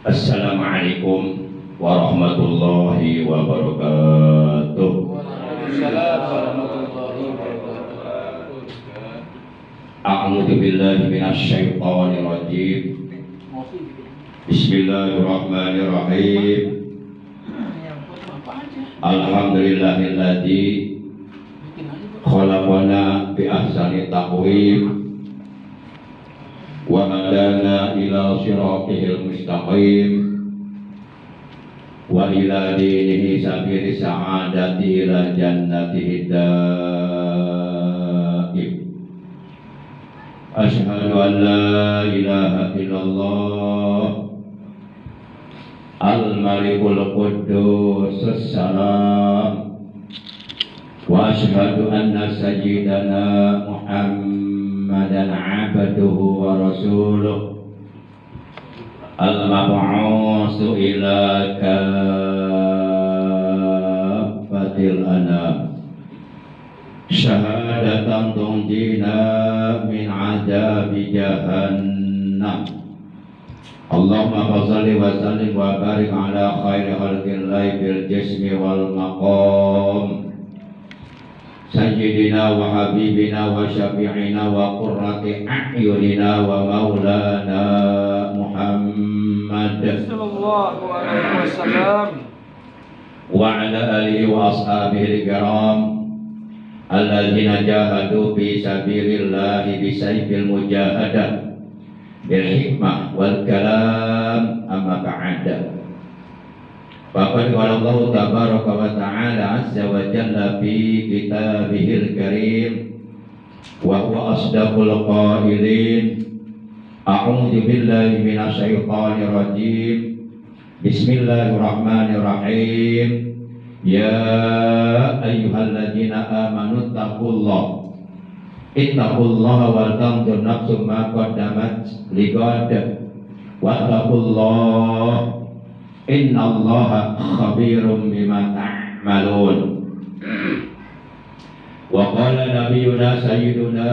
Assalamualaikum warahmatullahi wabarakatuh. Waalaikumsalam warahmatullahi wabarakatuh. A'udzu billahi minasyaitonir rajim. Bismillahirrahmanirrahim. Alhamdulillahilladzi khalaqana bi ahsani taqwim wa hadana ila siratil mustaqim wa ila dinihi sabili sa'adati ila jannati hidaim. Asyhadu an la ilaha illallah al-malikul quddus salam wa asyhadu anna sayyidana Muhammadan abduhu wa rasuluh al-mab'usu ila kafatil anam syahadatan tunjina min adabi jahannam. Allahumma shalli wa sallim wa barik ala khairi khalqillahi bil jismi wal maqam sayyidina wa habibina wa syafi'ina wa qurrati a'yunina wa maulana Muhammad Sallallahu alaihi wasallam wa ala alihi wa ashabihi kiram alladzina jahadu fi sabilillahi bisayfil mujahadah bil hikmah wal kalam amma ba'da. Faqad qala Allah tabaraka wa ta'ala azza wa jalla fi kitabihil karim wa huwa asdaqul qailin. A'udzu billahi minasy syaithanir rajim. Bismillahirrahmanirrahim. Ya ayyuhalladzina amanu taqullaha ittaqullaha wal tanzur nafsum ma qaddamat lighad wattaqullaha innallaha khabirum bima ta'malun. Wa qala nabiyyuna sayyiduna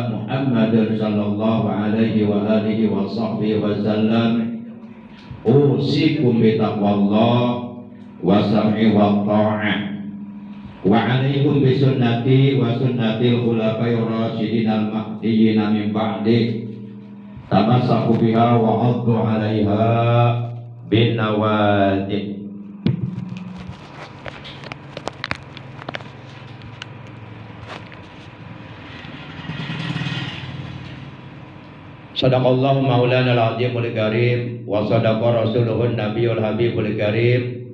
Muhammadun sallallahu alaihi wa alihi wa sahbihi wa sallam usikum bi taqwallah wa sam'i wa ta'ah wa alaikum bi sunnati wa sunnatil khulafa'ir rasyidin al mahdiyyin min ba'di tamassaku biha wa 'addu 'alaiha bin nawajid. Sadaqallahu maulana al-azimul karim wa sadaqa rasuluhun nabiyul habibul karim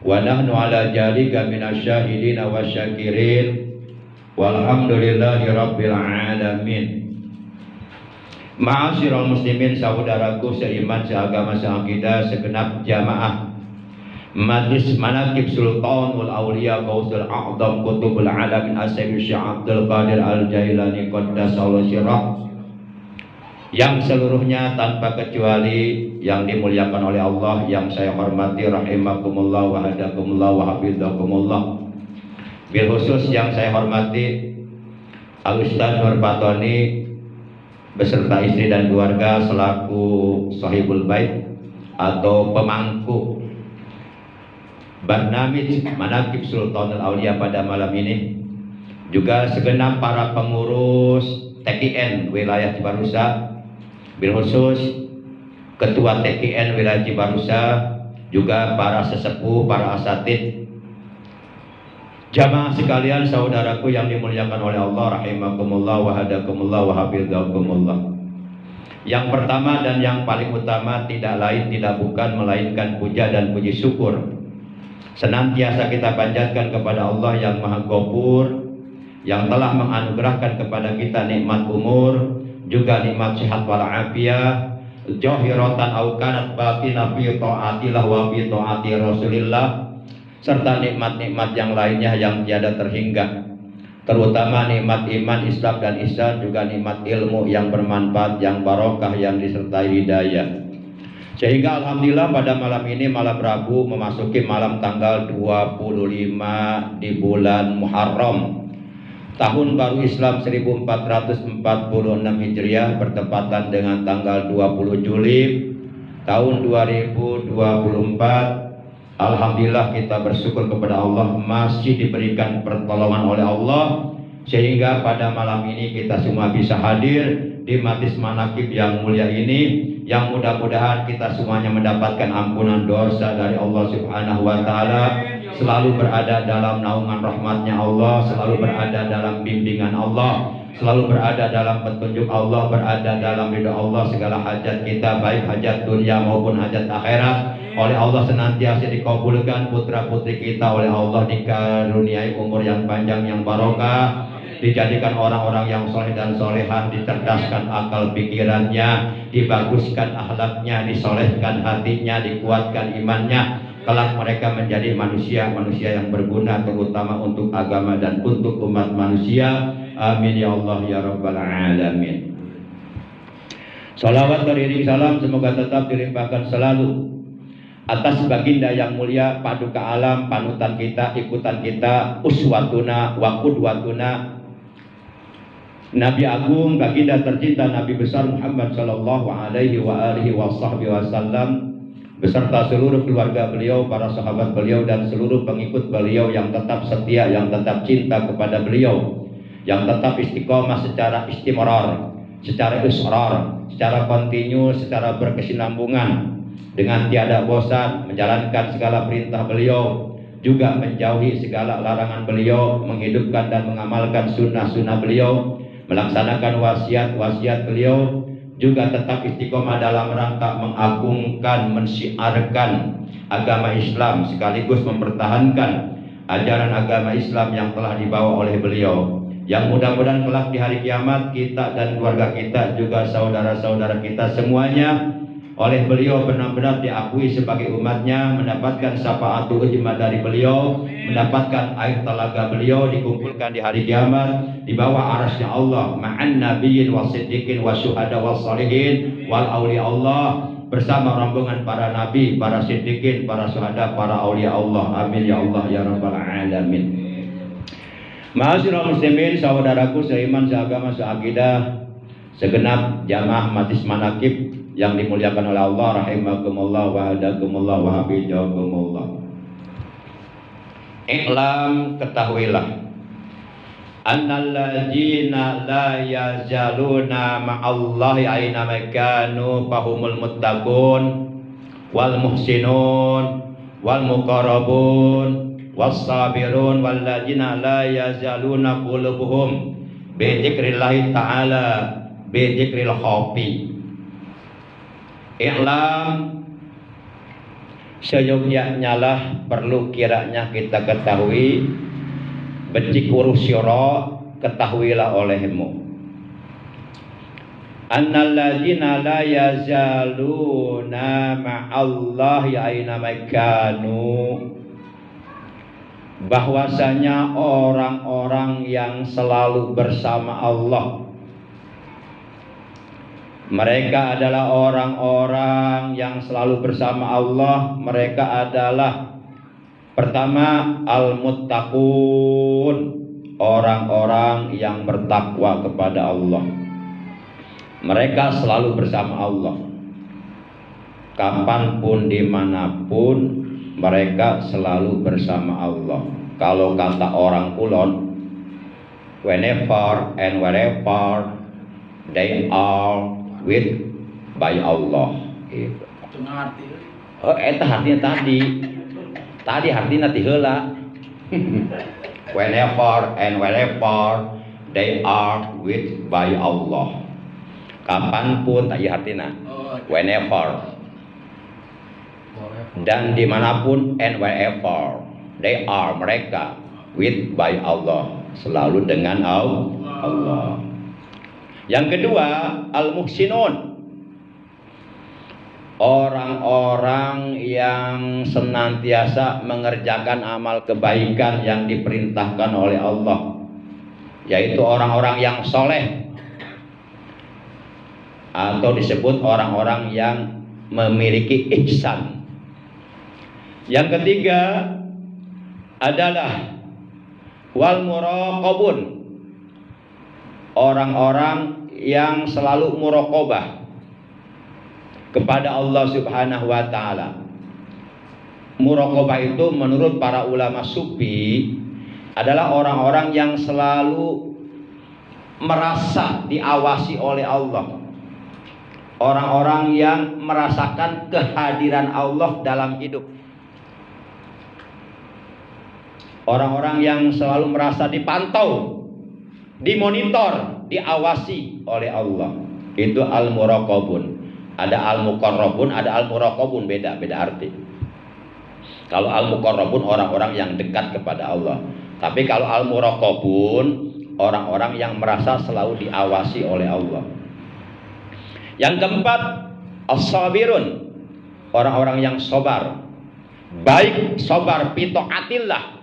wa nahnu ala jalika minasyahidin wa syakirin walhamdulillahi rabbil alamin. Ma'asyiral muslimin, saudaraku seiman, seagama, seakidah, segenap jamaah Majlis Manaqib Sultanul Auliya Qausul A'zam Qutubul Alamin As-Sayyid Syekh Abdul Qadir Al-Jailani qaddasallahu sirrah, yang seluruhnya tanpa kecuali yang dimuliakan oleh Allah, yang saya hormati rahimakumullah wa hadakumullah wa hafizakumullah. Bil khusus yang saya hormati Al-Ustaz Nur Fatoni beserta istri dan keluarga selaku sahibul bait atau pemangku Barnamij Manaqib Sultanul Auliya pada malam ini, juga segenap para pengurus TKN wilayah Cibarusah, bil khusus ketua TKN wilayah Cibarusah, juga para sesepuh, para asatid, jamaah sekalian, saudaraku yang dimuliakan oleh Allah rahimakumullah wa hadakumullah wa hafizakumullah. Yang pertama dan yang paling utama tidak lain tidak bukan melainkan puja dan puji syukur senantiasa kita panjatkan kepada Allah yang Maha Ghafur, yang telah menganugerahkan kepada kita nikmat umur, juga nikmat sehat wal afiyah, zahiratan au kanat batinah fi taatillah wa fi taati Rasulillah, serta nikmat-nikmat yang lainnya yang tiada terhingga, terutama nikmat iman, Islam dan ihsan, juga nikmat ilmu yang bermanfaat, yang barokah, yang disertai hidayah. Sehingga alhamdulillah pada malam ini, malam Rabu, memasuki malam tanggal 25 di bulan Muharram tahun baru Islam 1446 Hijriah, bertepatan dengan tanggal 20 Juli tahun 2024. Alhamdulillah kita bersyukur kepada Allah masih diberikan pertolongan oleh Allah sehingga pada malam ini kita semua bisa hadir di majlis manaqib yang mulia ini, yang mudah-mudahan kita semuanya mendapatkan ampunan dosa dari Allah Subhanahu wa taala, selalu berada dalam naungan rahmatnya Allah, selalu berada dalam bimbingan Allah, selalu berada dalam petunjuk Allah, berada dalam ridha Allah. Segala hajat kita baik hajat dunia maupun hajat akhirat oleh Allah senantiasa dikabulkan. Putra putri kita oleh Allah dikaruniai umur yang panjang yang barokah, dijadikan orang-orang yang soleh dan solehah, dicerdaskan akal pikirannya, dibaguskan akhlaknya, disolehkan hatinya, dikuatkan imannya. Kelak mereka menjadi manusia-manusia yang berguna, terutama untuk agama dan untuk umat manusia. Amin ya Allah ya Rabbal Alamin. Salawat beriring salam semoga tetap dilimpahkan selalu atas baginda yang mulia, paduka alam, panutan kita, ikutan kita, uswatuna wa qudwatuna, Nabi Agung, baginda tercinta, Nabi besar Muhammad sallallahu alaihi wa alihi wasallam, beserta seluruh keluarga beliau, para sahabat beliau dan seluruh pengikut beliau yang tetap setia, yang tetap cinta kepada beliau, yang tetap istiqomah secara istimrar, secara israr, secara kontinu, secara berkesinambungan, dengan tiada bosan menjalankan segala perintah beliau, juga menjauhi segala larangan beliau, menghidupkan dan mengamalkan sunnah-sunnah beliau, melaksanakan wasiat-wasiat beliau, juga tetap istiqomah dalam rangka mengagungkan, mensiarkan agama Islam, sekaligus mempertahankan ajaran agama Islam yang telah dibawa oleh beliau, yang mudah-mudahan kelak di hari kiamat kita dan keluarga kita, juga saudara-saudara kita semuanya, oleh beliau benar-benar diakui sebagai umatnya, mendapatkan syafaatul ujma dari beliau, mendapatkan air telaga beliau, dikumpulkan di hari kiamat di bawah arasnya Allah, ma'an nabiyyin wasiddiqin wasyuhada wassalihin wal auliya Allah, bersama rombongan para nabi, para siddiqin, para syuhada, para aulia Allah. Amin ya Allah ya Rabbal Alamin. Ma'asyiral muslimin, saudaraku seiman, seagama, seakidah, segenap jamaah majlis manaqib yang dimuliakan oleh Allah, rahimakumullah wa hadakumullah wa hafizakumullah. Iklam, ketahuilah, annal ladzina la yazaluna ma'allahi aina makanu fahumul muttaqun wal muhsinun wal muqarrabun was sabirun wal ladzina la yazaluna qulubuhum bi dzikrillah ta'ala bi dzikril khaufi. Iklam, seyogyanya lah perlu kiranya kita ketahui, becik urus syura, ketahuilah olehmu, annal ladzina la yazaluna ma'allahi aina makanu, bahwasanya orang-orang yang selalu bersama Allah, mereka adalah orang-orang yang selalu bersama Allah. Mereka adalah pertama al-muttaqun, orang-orang yang bertakwa kepada Allah. Mereka selalu bersama Allah, kapanpun dimanapun mereka selalu bersama Allah. Kalau kata orang Kulon, whenever and wherever they are with by Allah. Gitu. Oh, eta artinya tadi artinya ti heula. Whenever and wherever they are with by Allah. Kapanpun tadi artinya whenever dan dimanapun and wherever they are, mereka with by Allah, selalu dengan Allah. Yang kedua, al-muhsinun, orang-orang yang senantiasa mengerjakan amal kebaikan yang diperintahkan oleh Allah, yaitu orang-orang yang soleh, atau disebut orang-orang yang memiliki ihsan. Yang ketiga adalah wal muraqabun, orang-orang yang selalu muraqabah kepada Allah Subhanahu wa taala. Muraqabah itu menurut para ulama sufi adalah orang-orang yang selalu merasa diawasi oleh Allah. Orang-orang yang merasakan kehadiran Allah dalam hidup. Orang-orang yang selalu merasa dipantau, dimonitor, diawasi oleh Allah. Itu al-muraqabun. Ada al-muqarrabun, ada al-muraqabun, beda arti. Kalau al-muqarrabun orang-orang yang dekat kepada Allah. Tapi kalau al-muraqabun orang-orang yang merasa selalu diawasi oleh Allah. Yang keempat, as-sabirun, orang-orang yang sabar. Baik sabar fi taatillah,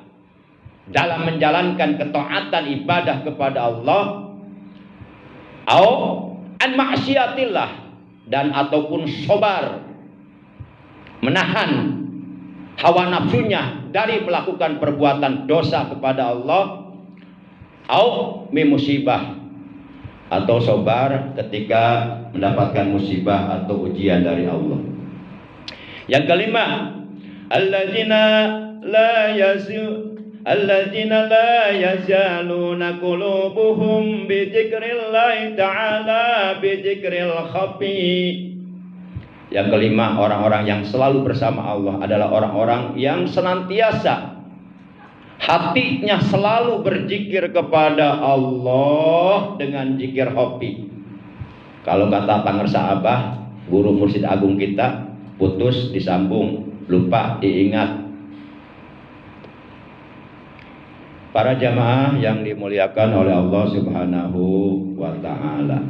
dalam menjalankan ketaatan ibadah kepada Allah, au an ma'siyatillah, dan ataupun sabar menahan hawa nafsunya dari melakukan perbuatan dosa kepada Allah, au mi musibah, atau sabar ketika mendapatkan musibah atau ujian dari Allah. Yang kelima, alladzina la yazaluna qulubuhum bi dzikrillah ta'ala bi dzikril khafi. Yang kelima, orang-orang yang selalu bersama Allah adalah orang-orang yang senantiasa hatinya selalu berzikir kepada Allah dengan zikir hobi. Kalau kata Pangersa Abah, guru mursyid agung kita, putus disambung, lupa diingat. Para jamaah yang dimuliakan oleh Allah Subhanahu wa ta'ala,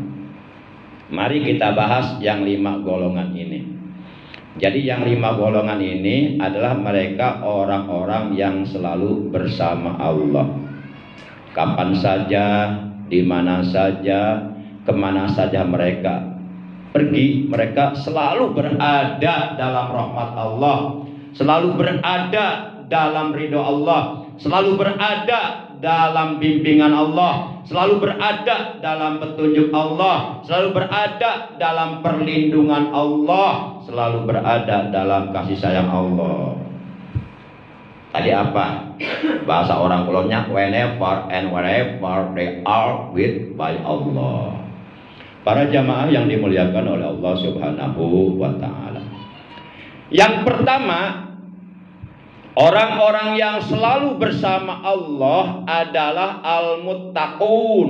mari kita bahas yang 5 golongan ini. Jadi yang 5 golongan ini adalah mereka orang-orang yang selalu bersama Allah. Kapan saja, di mana saja, kemana saja mereka pergi, mereka selalu berada dalam rahmat Allah, selalu berada dalam ridho Allah, selalu berada dalam bimbingan Allah, selalu berada dalam petunjuk Allah, selalu berada dalam perlindungan Allah, selalu berada dalam kasih sayang Allah. Tadi apa? Bahasa orang Kulonnya, whenever and wherever they are with by Allah. Para jamaah yang dimuliakan oleh Allah Subhanahu wa ta'ala. Yang pertama, orang-orang yang selalu bersama Allah adalah al-muttaqun.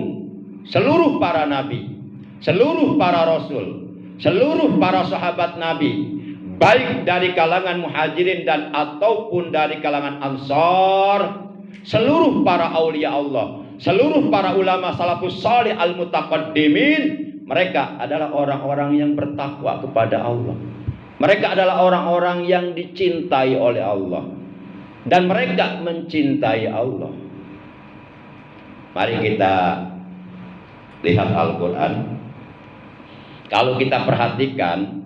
Seluruh para nabi, seluruh para rasul, seluruh para sahabat nabi, baik dari kalangan muhajirin dan ataupun dari kalangan ansar, seluruh para aulia Allah, seluruh para ulama salafus salih al-mutaqaddimin, mereka adalah orang-orang yang bertakwa kepada Allah. Mereka adalah orang-orang yang dicintai oleh Allah. Dan mereka mencintai Allah. Mari kita lihat Al-Quran. Kalau kita perhatikan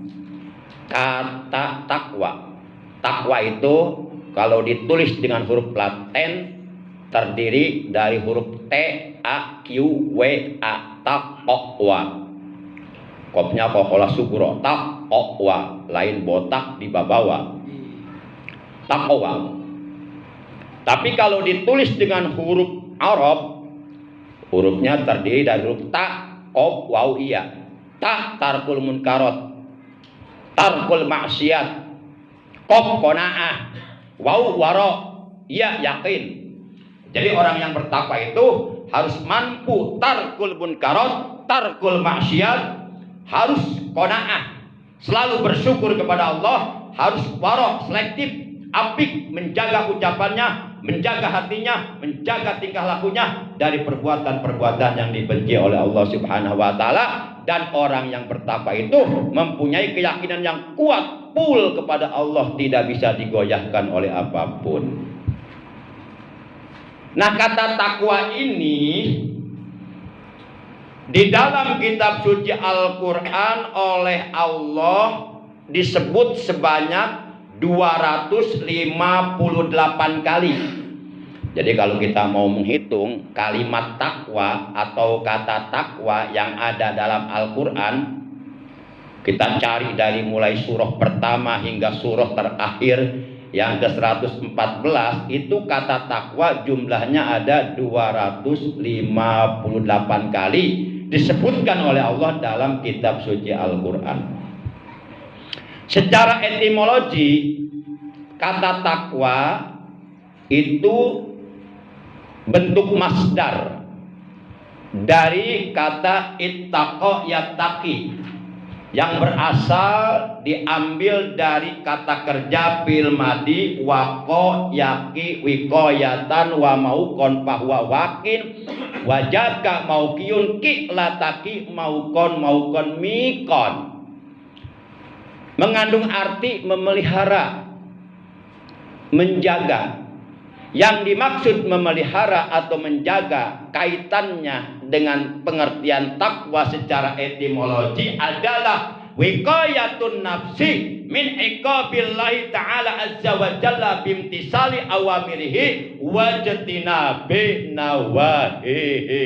kata takwa, takwa itu kalau ditulis dengan huruf Latin terdiri dari huruf T, A, Q, W, A, takwa. Kopnya kokola sugro, takwa, lain botak di bawah. Takwa. Tapi kalau ditulis dengan huruf Arab, hurufnya terdiri dari huruf ta, qaf, waw, iya. Ta tarkul munkarat, tarkul maksiat, qaf qanaah, waw wara, iya yakin. Jadi orang yang bertakwa itu harus mampu tarkul munkarat, tarkul maksiat, harus qanaah, selalu bersyukur kepada Allah, harus wara, selektif, apik, menjaga ucapannya, menjaga hatinya, menjaga tingkah lakunya dari perbuatan-perbuatan yang dibenci oleh Allah Subhanahu wa ta'ala. Dan orang yang bertakwa itu mempunyai keyakinan yang kuat, full kepada Allah, tidak bisa digoyahkan oleh apapun. Nah, kata takwa ini di dalam kitab suci Al-Quran oleh Allah disebut sebanyak 258 kali. Jadi kalau kita mau menghitung kalimat takwa atau kata takwa yang ada dalam Al-Quran, Kita cari dari mulai surah pertama hingga surah terakhir yang ke-114, itu kata takwa jumlahnya ada 258 kali disebutkan oleh Allah dalam kitab suci Al-Quran. Secara etimologi, kata takwa itu bentuk masdar dari kata ittaqa yattaqi, yang berasal diambil dari kata kerja fil madi waqo yaqi wiqayatan wa maukon bahwa wakin wajaka maukiun ki lataki maukon mikon, mengandung arti memelihara, menjaga. Yang dimaksud memelihara atau menjaga kaitannya dengan pengertian takwa secara etimologi adalah wiqayatun nafsi min iqabillahi ta'ala azza wa jalla bimtisali awamirihi wajtinabi nawahihi.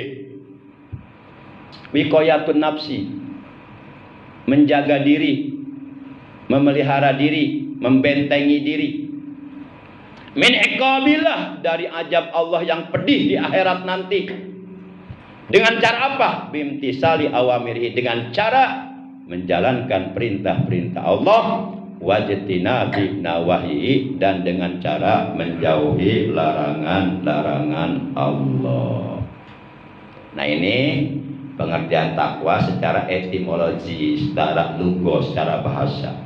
Wiqayatun nafsi, menjaga diri, memelihara diri, membentengi diri. Min iqabillah, dari azab Allah yang pedih di akhirat nanti. Dengan cara apa? Bimtisali awamirihi, dengan cara menjalankan perintah-perintah Allah, wajtinabi nawahihi, dan dengan cara menjauhi larangan-larangan Allah. Nah, ini pengertian takwa secara etimologi, secara lugos, secara bahasa.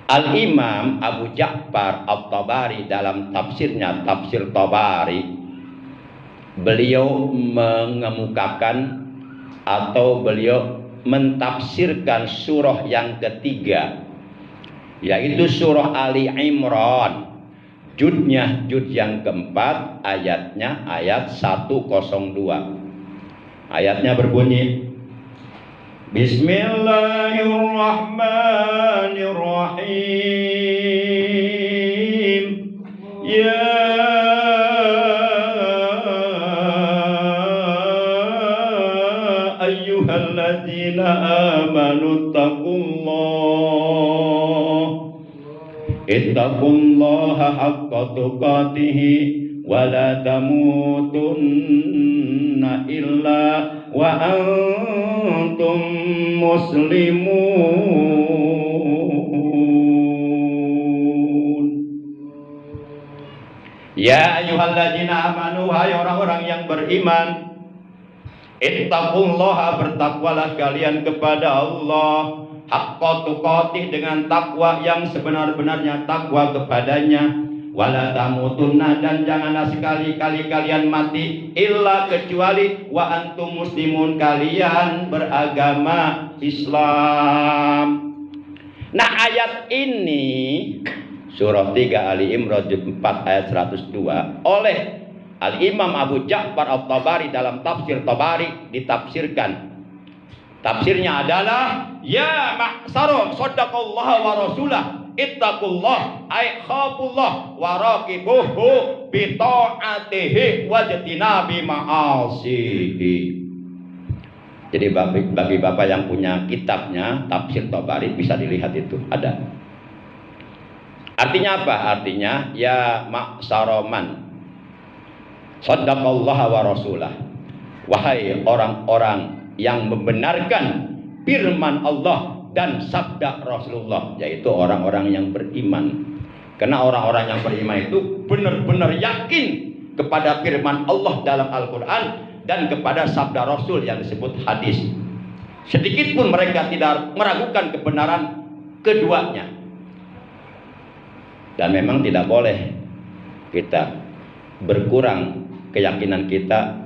Al-Imam Abu Ja'far At-Tabari dalam tafsirnya, Tafsir Tabari, beliau mengemukakan atau beliau mentafsirkan surah yang ketiga, yaitu surah Ali Imran. Judnya jud yang keempat, ayatnya ayat 102. Ayatnya berbunyi, Bismillahirrahmanirrahim. Ya ayyuhalladzina amanu ittaqullaha haqqa tuqatih wa la tamutunna illa wa antum muslimun. Ya ayyuhalladzina amanu, hai orang-orang yang beriman, ittaqullaha, bertakwalah kalian kepada Allah, haqqa tuqatih, dengan takwa yang sebenar-benarnya takwa kepadanya. Wala tamutunna, dan janganlah sekali-kali kalian mati illa kecuali wa antum muslimun, kalian beragama Islam. Nah, ayat ini surah 3 Ali Imran 4 ayat 102 oleh Al-Imam Abu Ja'far At-Tabari dalam tafsir Tabari ditafsirkan. Tafsirnya adalah ya ma'saro sadaqallah wa rasulah ittaqullah ay khafullah wa raqibuhu bi ta'atihi wajtinabi ma'asihi. Jadi bagi Bapak yang punya kitabnya tafsir Tabari bisa dilihat, itu ada. Artinya apa? Artinya ya ma'saroman sadaqallah wa rasulah, wahai orang-orang yang membenarkan firman Allah dan sabda Rasulullah, yaitu orang-orang yang beriman. Karena orang-orang yang beriman itu benar-benar yakin kepada firman Allah dalam Al-Quran dan kepada sabda Rasul yang disebut hadis. Sedikit pun mereka tidak meragukan kebenaran keduanya. Dan memang tidak boleh kita berkurang keyakinan kita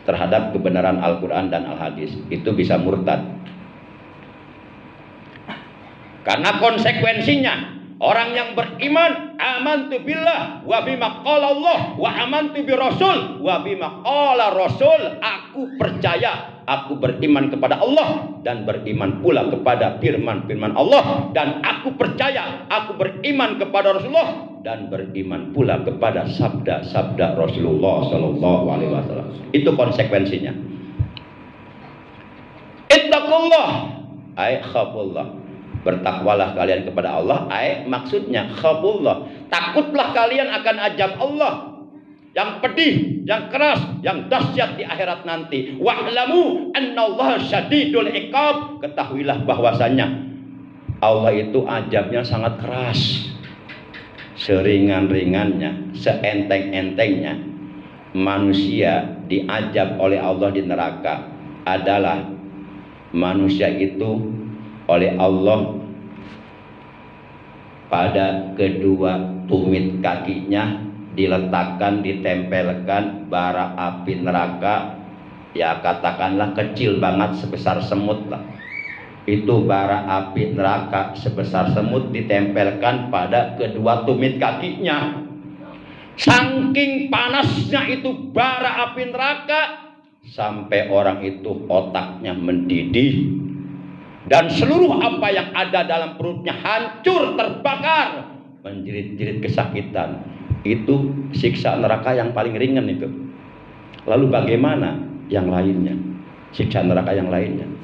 terhadap kebenaran Al-Quran dan Al-Hadis. Itu bisa murtad. Karena konsekuensinya, orang yang beriman amantu billah wa bima qala Allah wa amantu bi rasul wa bima qala rasul, aku percaya, aku beriman kepada Allah dan beriman pula kepada firman-firman Allah, dan aku percaya, aku beriman kepada Rasulullah dan beriman pula kepada sabda-sabda Rasulullah sallallahu alaihi wasallam. Itu konsekuensinya. Ittaqullah ai khafullah. Bertakwalah kalian kepada Allah, ai maksudnya khafullah. Takutlah kalian akan azab Allah yang pedih, yang keras, yang dahsyat di akhirat nanti. Wa'lamu annallaha syadidul iqab. Ketahuilah bahwasanya Allah itu azabnya sangat keras. Seringan-ringannya, seenteng-entengnya manusia diazab oleh Allah di neraka adalah manusia itu oleh Allah pada kedua tumit kakinya diletakkan, ditempelkan bara api neraka, ya katakanlah kecil banget sebesar semut lah. Itu bara api neraka sebesar semut ditempelkan pada kedua tumit kakinya. Saking panasnya itu bara api neraka sampai orang itu otaknya mendidih dan seluruh apa yang ada dalam perutnya hancur, terbakar, menjerit-jerit kesakitan. Itu siksa neraka yang paling ringan itu. Lalu bagaimana yang lainnya? Siksa neraka yang lainnya.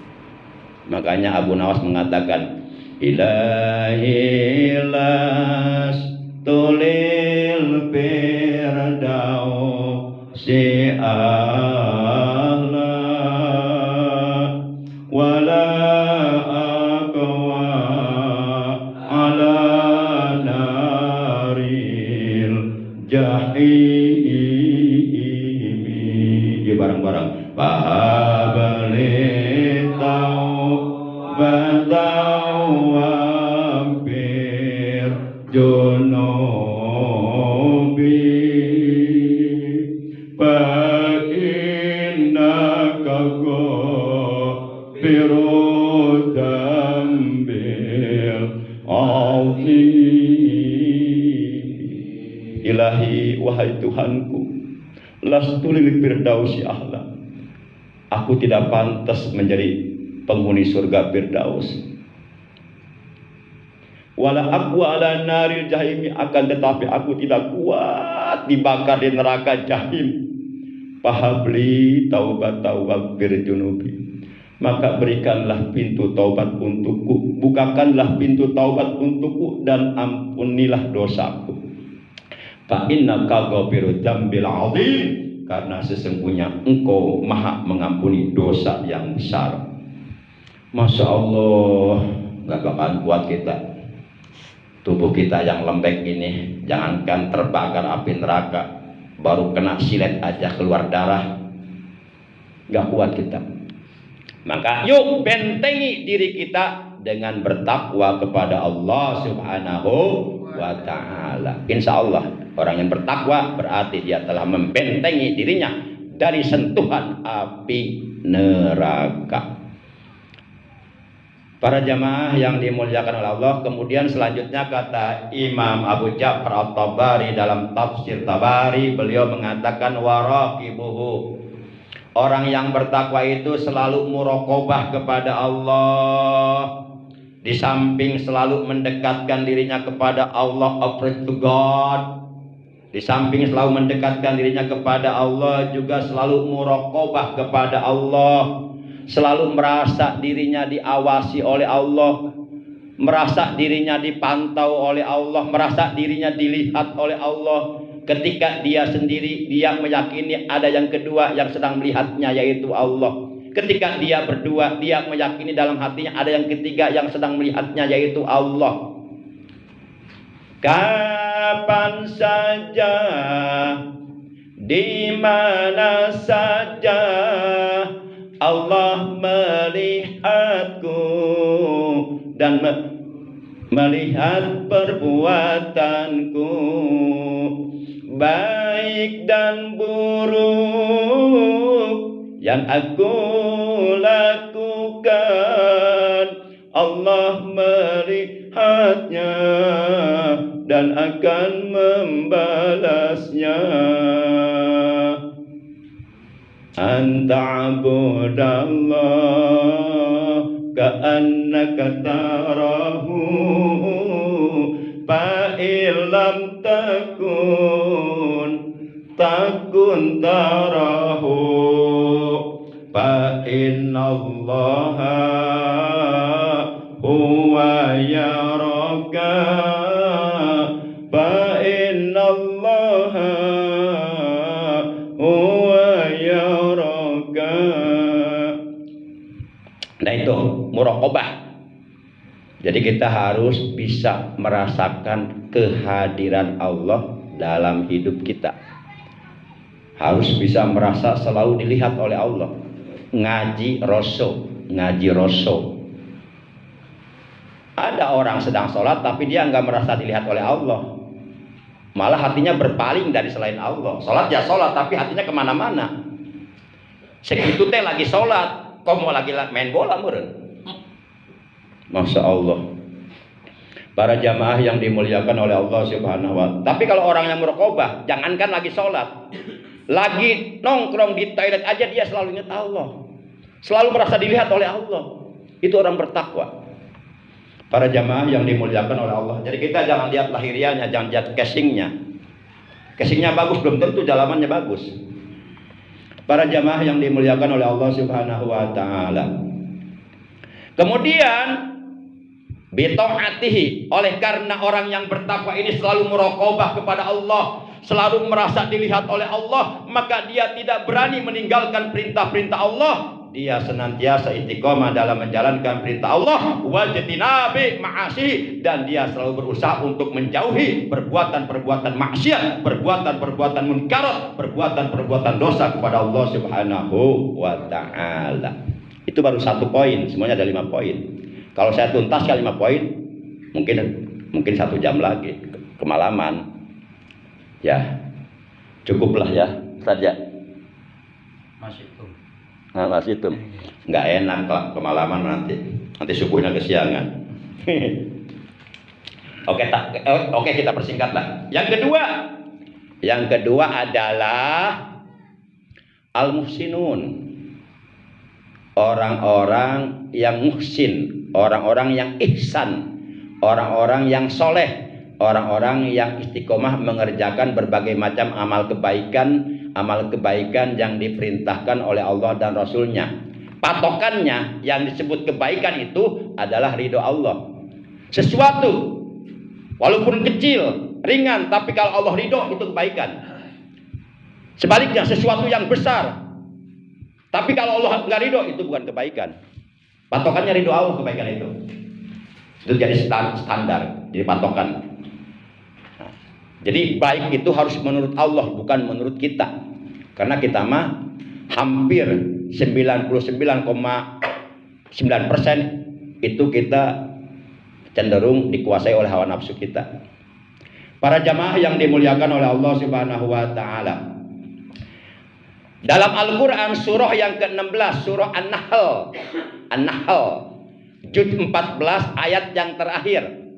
Makanya Abu Nawas mengatakan, Ilahi las tulil firdausi a'la wala aqwa ala naril jahim. Ya barang-barang pahabali batau hampir junubi fa'innaka ghafirud dambil azim. Ilahi, wahai Tuhanku, lastu lil firdausi ahla. Aku tidak pantas menjadi penghuni surga Firdaus. Wala aku ala naril jahim, akan tetapi aku tidak kuat dibakar di neraka jahim. Pahabli taubat waghfir junubi, maka berikanlah pintu taubat untukku, bukakanlah pintu taubat untukku dan ampunilah dosaku. Fa innaka ghafirud dzambil azim, karena sesungguhnya Engkau Maha mengampuni dosa yang besar. Masya Allah, nggak bakalan kuat kita. Tubuh kita yang lembek ini, jangankan terbakar api neraka, baru kena silet aja keluar darah, nggak kuat kita. Maka yuk bentengi diri kita dengan bertakwa kepada Allah Subhanahu wa Ta'ala. Insya Allah orang yang bertakwa berarti dia telah membentengi dirinya dari sentuhan api neraka. Para jamaah yang dimuliakan oleh Allah, kemudian selanjutnya kata Imam Abu Ja'far At-Tabari dalam tafsir Tabari, beliau mengatakan waraqibuhu, orang yang bertakwa itu selalu muraqabah kepada Allah, di samping selalu mendekatkan dirinya kepada Allah, approach to God, di samping selalu mendekatkan dirinya kepada Allah, juga selalu muraqabah kepada Allah, selalu merasa dirinya diawasi oleh Allah, merasa dirinya dipantau oleh Allah, merasa dirinya dilihat oleh Allah. Ketika dia sendiri, dia meyakini ada yang kedua yang sedang melihatnya, yaitu Allah. Ketika dia berdua, dia meyakini dalam hatinya ada yang ketiga yang sedang melihatnya, yaitu Allah. Kapan saja, di mana saja Allah melihatku dan melihat perbuatanku, baik dan buruk yang aku lakukan. Allah melihatnya dan akan membalasnya. Anta'budallah ka'annaka tarahu fa'ilam takun tarahu fa'innallaha Nah itu muraqabah. Jadi kita harus bisa merasakan kehadiran Allah dalam hidup kita. Harus bisa merasa selalu dilihat oleh Allah. Ngaji roso. Ada orang sedang sholat tapi dia nggak merasa dilihat oleh Allah. Malah hatinya berpaling dari selain Allah. Sholat ya sholat tapi hatinya kemana-mana. Segitu teh lagi sholat, kok mau lagi main bola meureun. Masya Allah. Para jamaah yang dimuliakan oleh Allah Subhanahu wa Ta'ala. Tapi kalau orang yang muraqabah, jangankan lagi sholat, lagi nongkrong di toilet aja dia selalu ingat Allah, selalu merasa dilihat oleh Allah. Itu orang bertakwa. Para jamaah yang dimuliakan oleh Allah. Jadi kita jangan lihat lahiriahnya, jangan lihat casingnya. Casingnya bagus belum tentu dalamannya bagus. Para jamaah yang dimuliakan oleh Allah Subhanahu wa Ta'ala. Kemudian bitaatihi, oleh karena orang yang bertakwa ini selalu muraqabah kepada Allah, selalu merasa dilihat oleh Allah, maka dia tidak berani meninggalkan perintah-perintah Allah. Dia senantiasa istiqomah dalam menjalankan perintah Allah, wajtinabi ma'asi, dan dia selalu berusaha untuk menjauhi perbuatan-perbuatan maksiat, perbuatan-perbuatan munkarat, perbuatan-perbuatan dosa kepada Allah Subhanahu wa Ta'ala. Itu baru 1 poin, semuanya ada 5 poin. Kalau saya tuntaskan 5 poin, mungkin 1 jam lagi kemalaman. Ya, cukuplah ya, saja. Masih itu. Nggak enak lah kemalaman nanti subuhnya kesiangan. Oke, kita persingkatlah. Yang kedua adalah al-muhsinun. Orang-orang yang muhsin, orang-orang yang ihsan, orang-orang yang soleh, orang-orang yang istiqomah mengerjakan berbagai macam amal kebaikan yang diperintahkan oleh Allah dan Rasulnya. Patokannya yang disebut kebaikan itu adalah ridho Allah. Sesuatu walaupun kecil, ringan, tapi kalau Allah ridho itu kebaikan. Sebaliknya sesuatu yang besar, tapi kalau Allah nggak ridho itu bukan kebaikan. Patokannya ridho Allah kebaikan itu. Itu jadi standar, jadi patokan. Nah, jadi baik itu harus menurut Allah, bukan menurut kita. Karena kita mah hampir 99,9% itu kita cenderung dikuasai oleh hawa nafsu kita. Para jamaah yang dimuliakan oleh Allah Subhanahu wa Ta'ala. Dalam Al-Quran surah yang ke-16, surah An-Nahl, juz 14 ayat yang terakhir,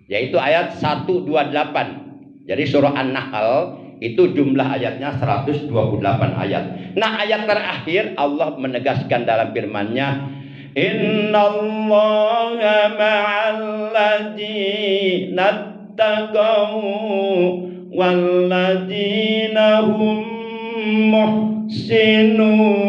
yaitu ayat 128. Jadi surah An-Nahl itu jumlah ayatnya 128 ayat. Nah, ayat terakhir Allah menegaskan dalam firman-Nya, Innallaha ma'al ladzina taqaw wal ladzina hum muhsinun.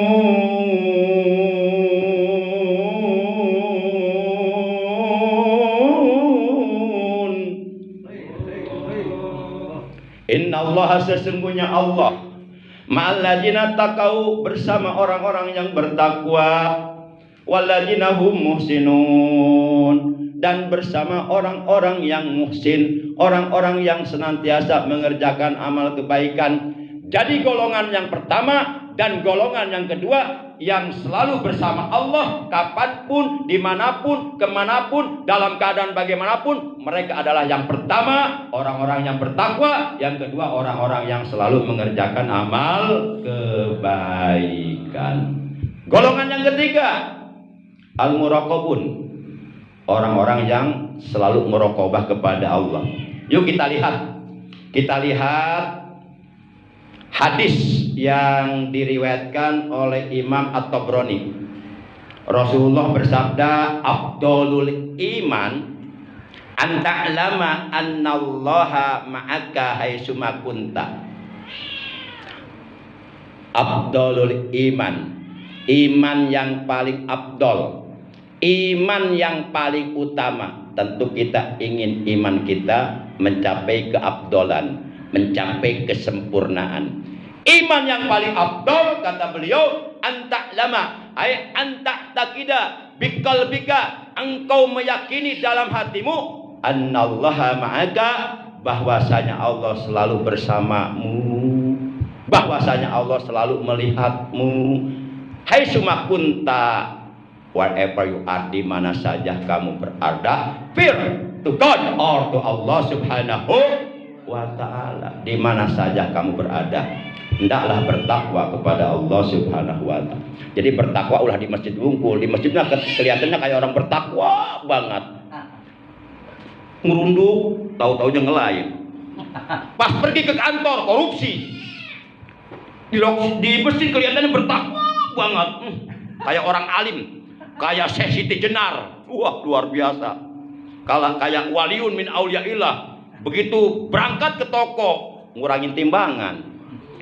Innallaha, sesungguhnya Allah, ma'alladzina taqau, bersama orang-orang yang bertakwa, walladzina hum muhsinun, dan bersama orang-orang yang muhsin, orang-orang yang senantiasa mengerjakan amal kebaikan. Jadi golongan yang pertama dan golongan yang kedua yang selalu bersama Allah kapanpun, dimanapun, kemanapun, dalam keadaan bagaimanapun, mereka adalah yang pertama orang-orang yang bertakwa, yang kedua orang-orang yang selalu mengerjakan amal kebaikan. Golongan yang ketiga al-muraqabun, orang-orang yang selalu muraqabah kepada Allah. Yuk kita lihat hadis yang diriwayatkan oleh Imam At-Tabrani. Rasulullah bersabda, afdalul iman an ta'lama annallaha ma'aka haitsuma kunta. Afdalul iman, iman yang paling afdal, iman yang paling utama. Tentu kita ingin iman kita mencapai keafdalan, mencapai kesempurnaan. Iman yang paling afdal, kata beliau, anta'lama ay anta'taqida biqalbika, engkau meyakini dalam hatimu annallaha ma'aka, bahwasanya Allah selalu bersamamu, bahwasanya Allah selalu melihatmu. Hai sumakunta, wherever you are, di mana saja kamu berada, fear to God or to Allah subhanahu wa ta'ala. Di mana saja kamu berada, hendaklah bertakwa kepada Allah subhanahu wa ta'ala. Jadi bertakwa ulah di masjid wungkul, di masjidnya kelihatannya kayak orang bertakwa banget, ngerunduk, tahu-taunya ngelain. Pas pergi ke kantor korupsi, di masjid kelihatannya bertakwa banget, kayak orang alim, kayak Syekh Siti Jenar, wah luar biasa. Kalau kayak waliun min auliyaillah, begitu berangkat ke toko ngurangin timbangan,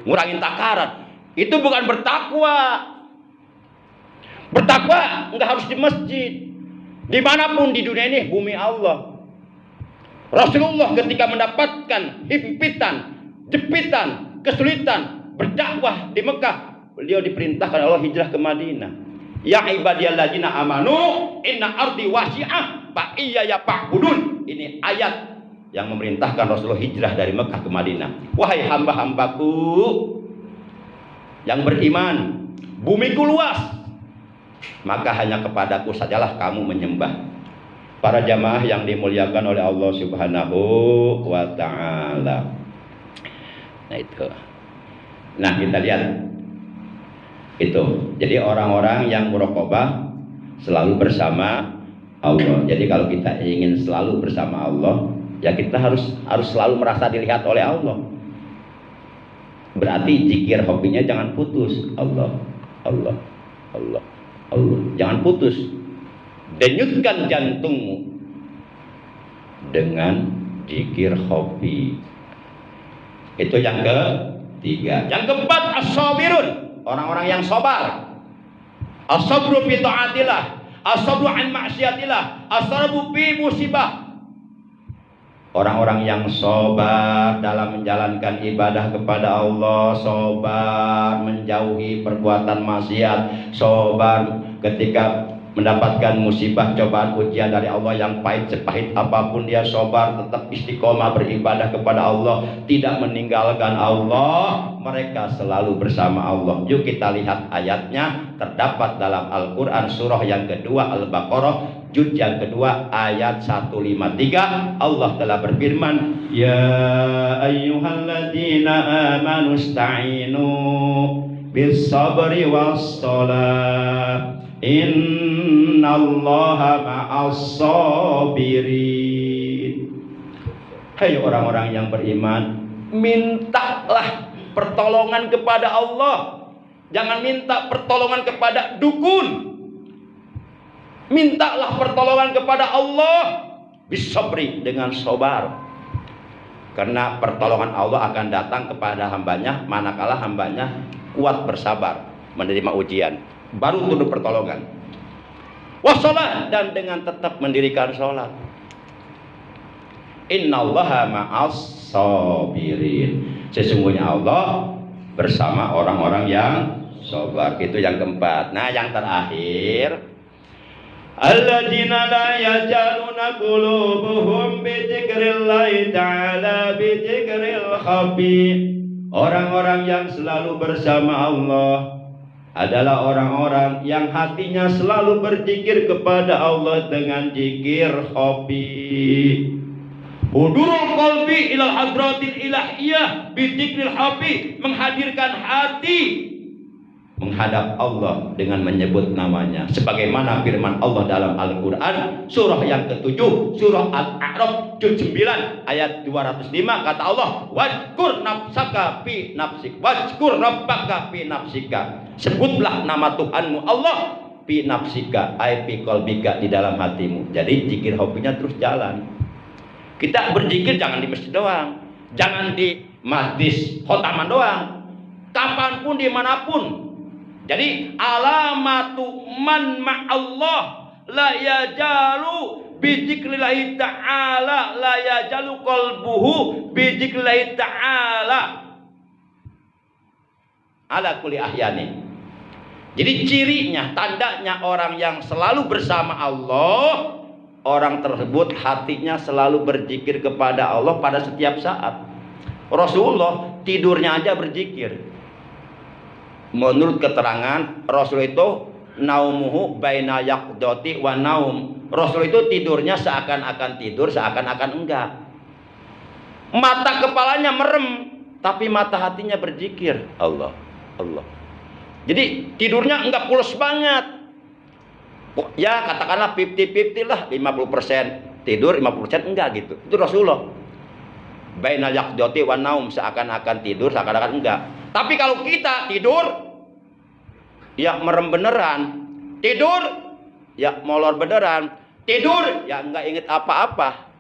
ngurangin takaran, itu bukan bertakwa. Bertakwa nggak harus di masjid, dimanapun di dunia ini, bumi Allah. Rasulullah ketika mendapatkan himpitan, jepitan, kesulitan berdakwah di Mekah, beliau diperintahkan Allah hijrah ke Madinah. Ya ibadiyalladzina amanu inna ardi wasi'ah fa iyaya fa'budun. Ini ayat yang memerintahkan Rasulullah hijrah dari Mekah ke Madinah. Wahai hamba-hambaku yang beriman, bumiku luas, maka hanya kepadaku sajalah kamu menyembah. Para jamaah yang dimuliakan oleh Allah subhanahu wa ta'ala. Nah itu. Nah kita lihat itu. Jadi orang-orang yang muraqabah selalu bersama Allah. Jadi kalau kita ingin selalu bersama Allah, ya kita harus selalu merasa dilihat oleh Allah. Berarti zikir hobinya jangan putus. Allah, Allah, Allah, Allah. Jangan putus. Denyutkan jantungmu dengan zikir hobi. Itu yang ketiga. Yang keempat, as-sabirun, orang-orang yang sabar. As-sabru fi ta'atillah, as-sabru an ma'siyatillah, as-sabru fi musibah. Orang-orang yang sabar dalam menjalankan ibadah kepada Allah, sabar menjauhi perbuatan maksiat, sabar ketika mendapatkan musibah, cobaan, ujian dari Allah yang pahit sepahit apapun, dia sabar, tetap istiqomah beribadah kepada Allah, tidak meninggalkan Allah. Mereka selalu bersama Allah. Yuk kita lihat ayatnya, terdapat dalam Al-Quran surah yang kedua Al-Baqarah juz yang kedua ayat 153. Allah telah berfirman, ya ayyuhalladzina amanu ista'inu bis sabri was salat innallaha ma'as sabirin. Hai orang-orang yang beriman, mintalah pertolongan kepada Allah. Jangan minta pertolongan kepada dukun. Mintalah pertolongan kepada Allah bisabri, dengan sabar. Karena pertolongan Allah akan datang kepada hambanya manakala hambanya kuat bersabar menerima ujian, baru turun pertolongan. Wassalat, dan dengan tetap mendirikan sholat. Innallaha ma'as sabirin, sesungguhnya Allah bersama orang-orang yang sabar. Itu yang keempat. Nah yang terakhir, alladzina la yajaluna qulubuhum bi dzikrillahi ta'ala bi dzikril khafi. Orang-orang yang selalu bersama Allah adalah orang-orang yang hatinya selalu berzikir kepada Allah dengan zikir khafi. Hudurul qalbi ilal hadratil ilahiyah bi dzikril khafi, menghadirkan hati menghadap Allah dengan menyebut namanya, sebagaimana firman Allah dalam Al-Quran surah yang ke-7 surah Al-A'raf juz 9 ayat 205. Kata Allah, wazkur nafsaka fi nafsik wazkur rabbaka fi nafsika, sebutlah nama Tuhanmu Allah fi nafsika ay fi qalbika, di dalam hatimu. Jadi zikir hobinya terus jalan. Kita berzikir jangan di masjid doang, jangan di majlis khotaman doang, kapanpun dimanapun. Jadi alamatu man ma'allah la yajalu bi dzikrillahi ta'ala, la yajalu qalbuhu bi dzikrillahi ta'ala ala kulli ahyani. Jadi cirinya, tandanya orang yang selalu bersama Allah, orang tersebut hatinya selalu berzikir kepada Allah pada setiap saat. Rasulullah tidurnya aja berzikir. Menurut keterangan Rasul itu naumuhu baina yaqdati wa naum. Rasul itu tidurnya seakan-akan tidur, seakan-akan enggak. Mata kepalanya merem, tapi mata hatinya berzikir. Allah, Allah. Jadi tidurnya enggak pulas banget. Ya katakanlah 50-50 lah, 50% tidur, 50% enggak gitu. Itu Rasulullah. Baina yaqdati wa naum, seakan-akan tidur, seakan-akan enggak. Tapi kalau kita tidur, ya merem beneran. Tidur, ya molor beneran. Tidur, ya enggak inget apa-apa.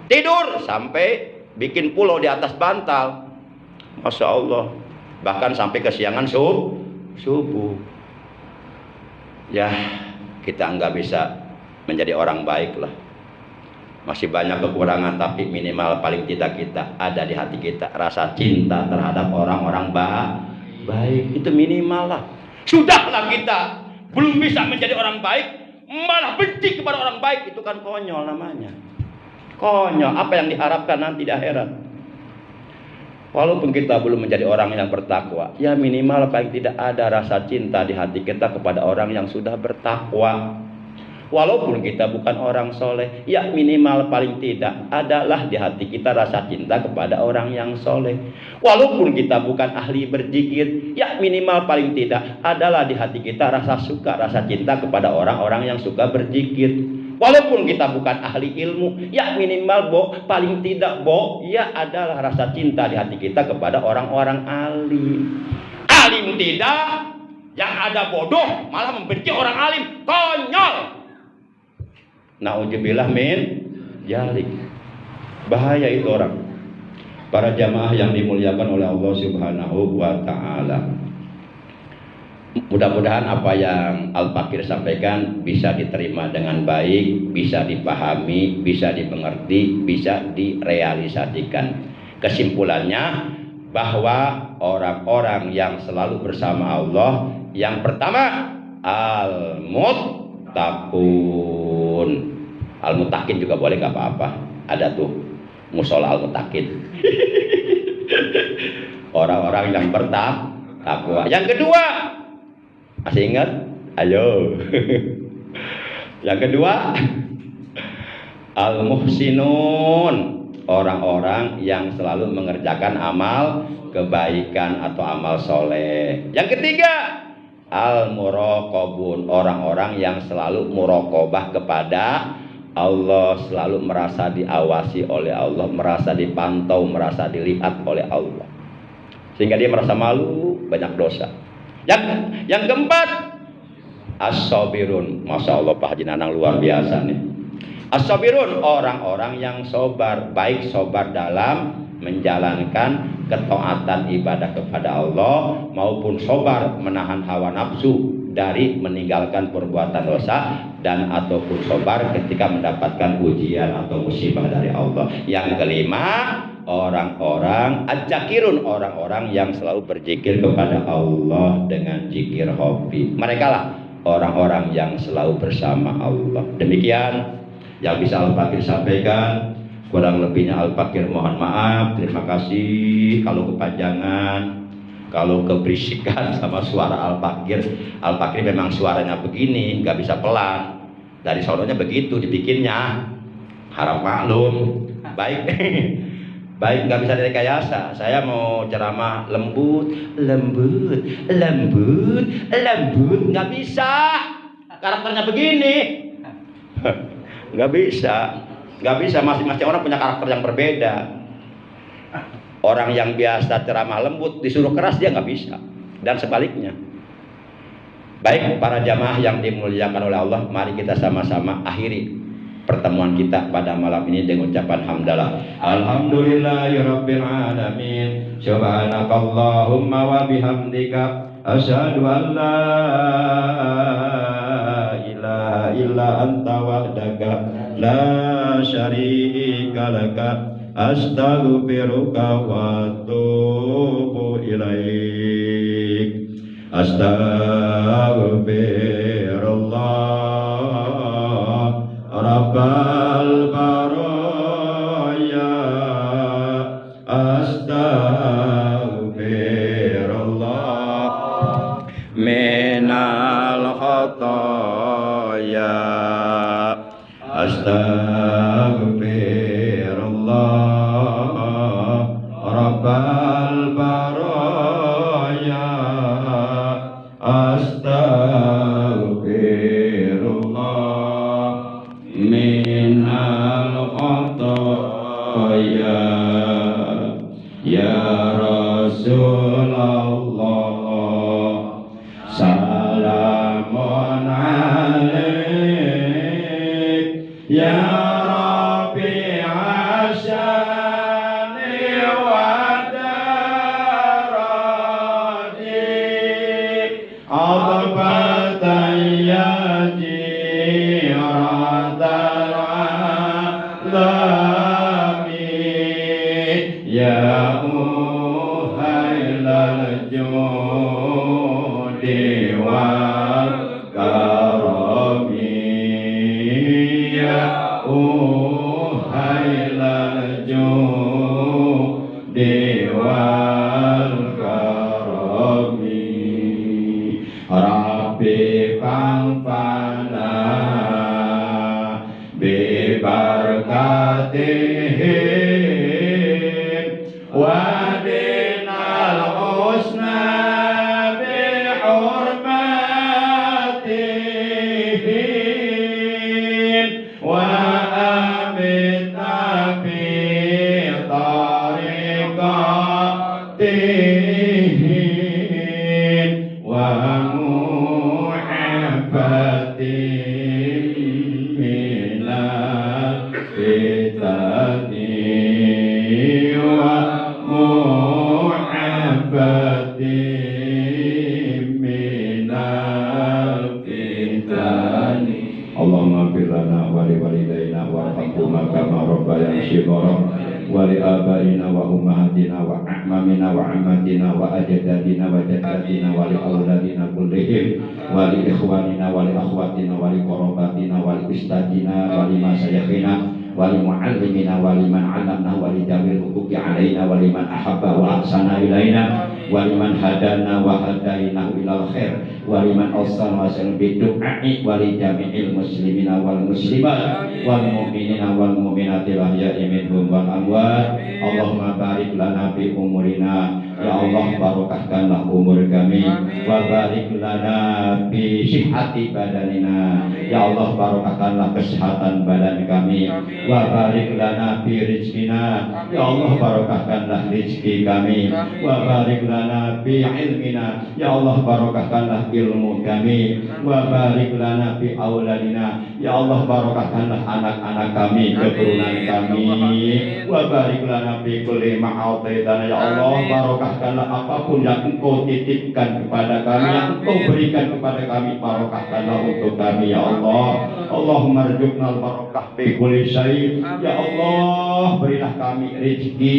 Tidur sampai bikin pulau di atas bantal. Masya Allah. Bahkan sampai kesiangan subuh. Ya, kita enggak bisa menjadi orang baik lah. Masih banyak kekurangan, tapi minimal paling tidak kita ada di hati kita rasa cinta terhadap orang-orang baik. Itu minimal lah. Sudahlah kita belum bisa menjadi orang baik, malah benci kepada orang baik. Itu kan konyol namanya. Konyol. Apa yang diharapkan nanti di akhirat? Walaupun kita belum menjadi orang yang bertakwa, ya minimal paling tidak ada rasa cinta di hati kita kepada orang yang sudah bertakwa. Walaupun kita bukan orang soleh, ya minimal paling tidak adalah di hati kita rasa cinta kepada orang yang soleh. Walaupun kita bukan ahli berzikir, ya minimal paling tidak adalah di hati kita rasa suka, rasa cinta kepada orang-orang yang suka berzikir. Walaupun kita bukan ahli ilmu, ya minimal paling tidak ya adalah rasa cinta di hati kita kepada orang-orang alim. Alim tidak, yang ada bodoh malah membenci orang alim, konyol. Nauzubillah min jalik. Bahaya itu orang. Para jamaah yang dimuliakan oleh Allah Subhanahu wa taala. Mudah-mudahan apa yang Al-Fakir sampaikan bisa diterima dengan baik, bisa dipahami, bisa dimengerti, bisa direalisasikan. Kesimpulannya bahwa orang-orang yang selalu bersama Allah, yang pertama al-muttaqun. Al-Mutakin juga boleh, nggak apa-apa. Ada tuh musola Al-Mutakin. Orang-orang yang bertakwa. Yang kedua, masih ingat? Ayo. Yang kedua, Al-Muhsinun. Orang-orang yang selalu mengerjakan amal kebaikan atau amal soleh. Yang ketiga, Al-Muraqabun. Orang-orang yang selalu muraqabah kepada Allah, selalu merasa diawasi oleh Allah, merasa dipantau, merasa dilihat oleh Allah, sehingga dia merasa malu, banyak dosa. Yang keempat, as-sabirun. Masya Allah, Pak Haji Nanang luar biasa nih. As-sabirun, orang-orang yang sobar, baik sobar dalam menjalankan ketaatan ibadah kepada Allah, maupun sobar menahan hawa nafsu dari meninggalkan perbuatan dosa, dan ataupun sobar ketika mendapatkan ujian atau musibah dari Allah. Yang kelima, orang-orang az-zakirun, orang-orang yang selalu berzikir kepada Allah dengan zikir hobi. Mereka lah orang-orang yang selalu bersama Allah. Demikian yang bisa Al-Fakir sampaikan. Kurang lebihnya Al-Fakir mohon maaf. Terima kasih kalau kepanjangan, kalau keberisikan sama suara Al-Fakir. Al-Fakir memang suaranya begini, nggak bisa pelan. Dari sononya begitu dibikinnya. Harap maklum. Baik, baik, nggak bisa direkayasa. Saya mau ceramah lembut, nggak bisa. Karakternya begini, nggak bisa. Masing-masing orang punya karakter yang berbeda. Orang yang biasa ceramah lembut disuruh keras dia nggak bisa, dan sebaliknya. Baik para jamaah yang dimuliakan oleh Allah, mari kita sama-sama akhiri pertemuan kita pada malam ini dengan ucapan hamdalah. Alhamdulillahirabbil alamin. Subhanakallahumma wa bihamdika asyhadu an la ilaha illa anta wahdaka la syarika laka astaghfiruka wa atubu ilaik. Astaghfirullah Rabbal baraya Astaghfirullah minal khataya Astaghfirullah Rabbal baraya Astaghfirullah minal khataya ya Rasulullah salamun alaik ya Rabbi asyani wa daraji adbatan yaji radal alami ya uhailal judi wal karami ya uhailal judi wal karami Rabbi fangfana bi barakatihim wa dinal husna bi hurmatihim wa amitna bi tariqatihim wa muhabbatihim minal fitani wa muhabbatihim minal fitani Allahumma firlana wa li walidayna warhamhuma kama rabbayana shighara wa li abaina wa ummahatina wa a'mamina wa ammatina wa ajdadina wa jaddatina wa li auladina kullihim wa li ikhwanina wa li akhwatina wa li qarabatina wa li ustadina wa li masayakhina wa li muallimina wa li man 'allamna wa li jami'il huquqi 'alaina wa li man ahabba wa ahsana ilaina wa li man hadana wa hadaina ilal khair wa li man awsana wa sallam bi du'a'i wa li jami'il muslimina wal muslimat wal mu'minina wal mu'minati lahya'i minhum wal amwat Allahumma barik lana fi umurina ya Allah barokahkanlah umur kami wa barik lana fi sihhati badanina ya Allah barokahkanlah kesehatan badan kami wa barik lana fi rizqina ya Allah barokahkanlah rezeki kami wa barik lana fi ilmina ya Allah barokahkanlah ilmu kami wa barik lana fi auladina ya Allah barokahkanlah anak-anak kami keturunan kami wa barik lana fi kulli ma'ataitana ya Allah barokahkanlah apapun yang Engkau titipkan kepada kami yang Engkau berikan kepada kami barokahkanlah untuk kami ya Allah Allahumma rzuqnal barakah fi kulli syai ya Allah berilah kami rezeki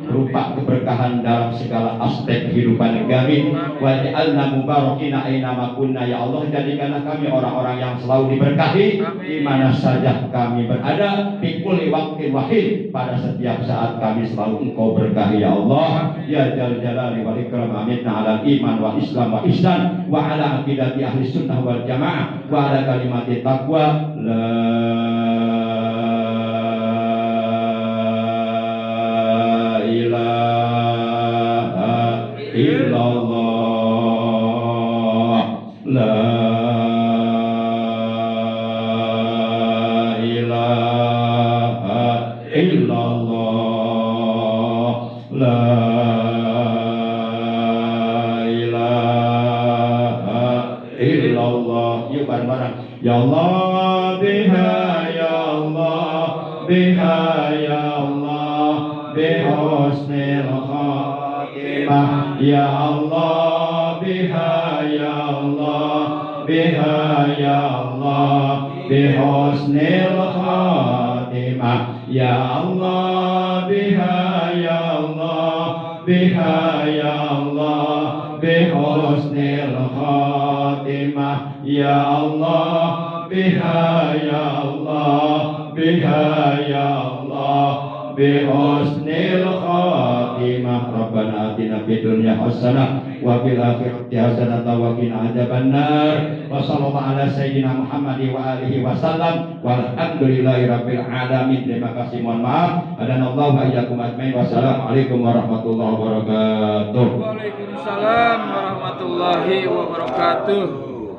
berupa keberkahan dalam segala aspek kehidupan kami wa ja'alna mubarakina aina ma kunna ya Allah jadikanlah kami orang-orang yang selalu diberkahi di mana saja kami berada fi kulli waqtin wahid pada setiap saat kami selalu Engkau berkahi ya Allah ya jal jalali wal ikram amitna ala iman wa islam wa ihsan wa ala aqidati ahli sunnah wal jamaah wa ala kalimati taqwa la ilaha illallah la ilaha illallah la ilaha illallah yuk bareng-bareng ya Allah biha ya Allah biha ya Allah bihusnil khatimah ya Allah biha ya Allah biha ya Allah bihusnil khatimah ya Allah biha ya Allah بها يا الله بحسن الخاتمة يا الله بها يا الله بها يا الله بحسن الخاتمة ربنا آتنا في الدنيا حسنة وفي الآخرة حسنة وقنا عذاب النار وصلى الله على سيدنا محمد وآله وسلم والحمد لله رب العالمين. Terima kasih, mohon maaf. Adanallahu wa iyyakum ajmain. Wassalamualaikum warahmatullahi wabarakatuh. Waalaikumsalam warahmatullahi wabarakatuh.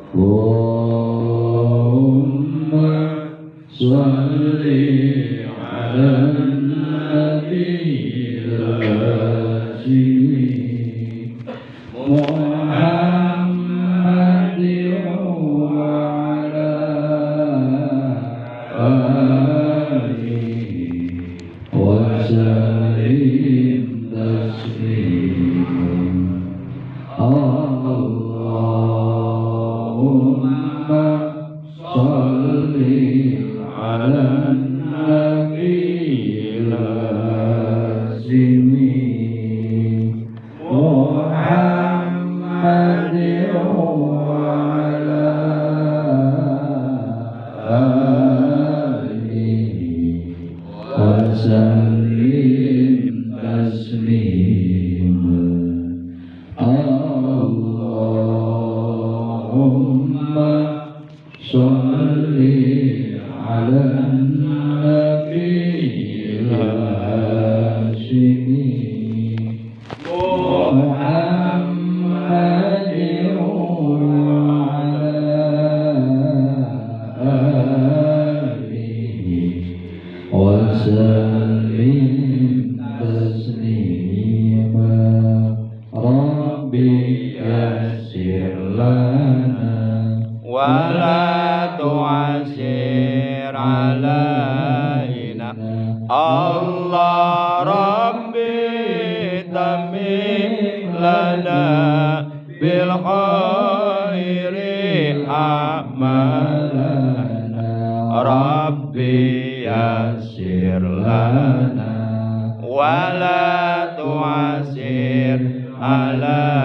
Allahumma sholli ala nabiyil karim Muhammadin wa ala alihi wa sallim taslima. Allahumma sholli ala nabiyil azimi Muhammadin wa ala alihi wa sallim taslima. Allahumma sholli ala nabiyil hashimi Muhammadin wa ala alihi wa sallim taslima. Rabbi yassir lana wala tu'asir alaina. Allah Rabbi tamim lana bil khairi amalana. Rabbi yassir lana wala tu'asir alaina.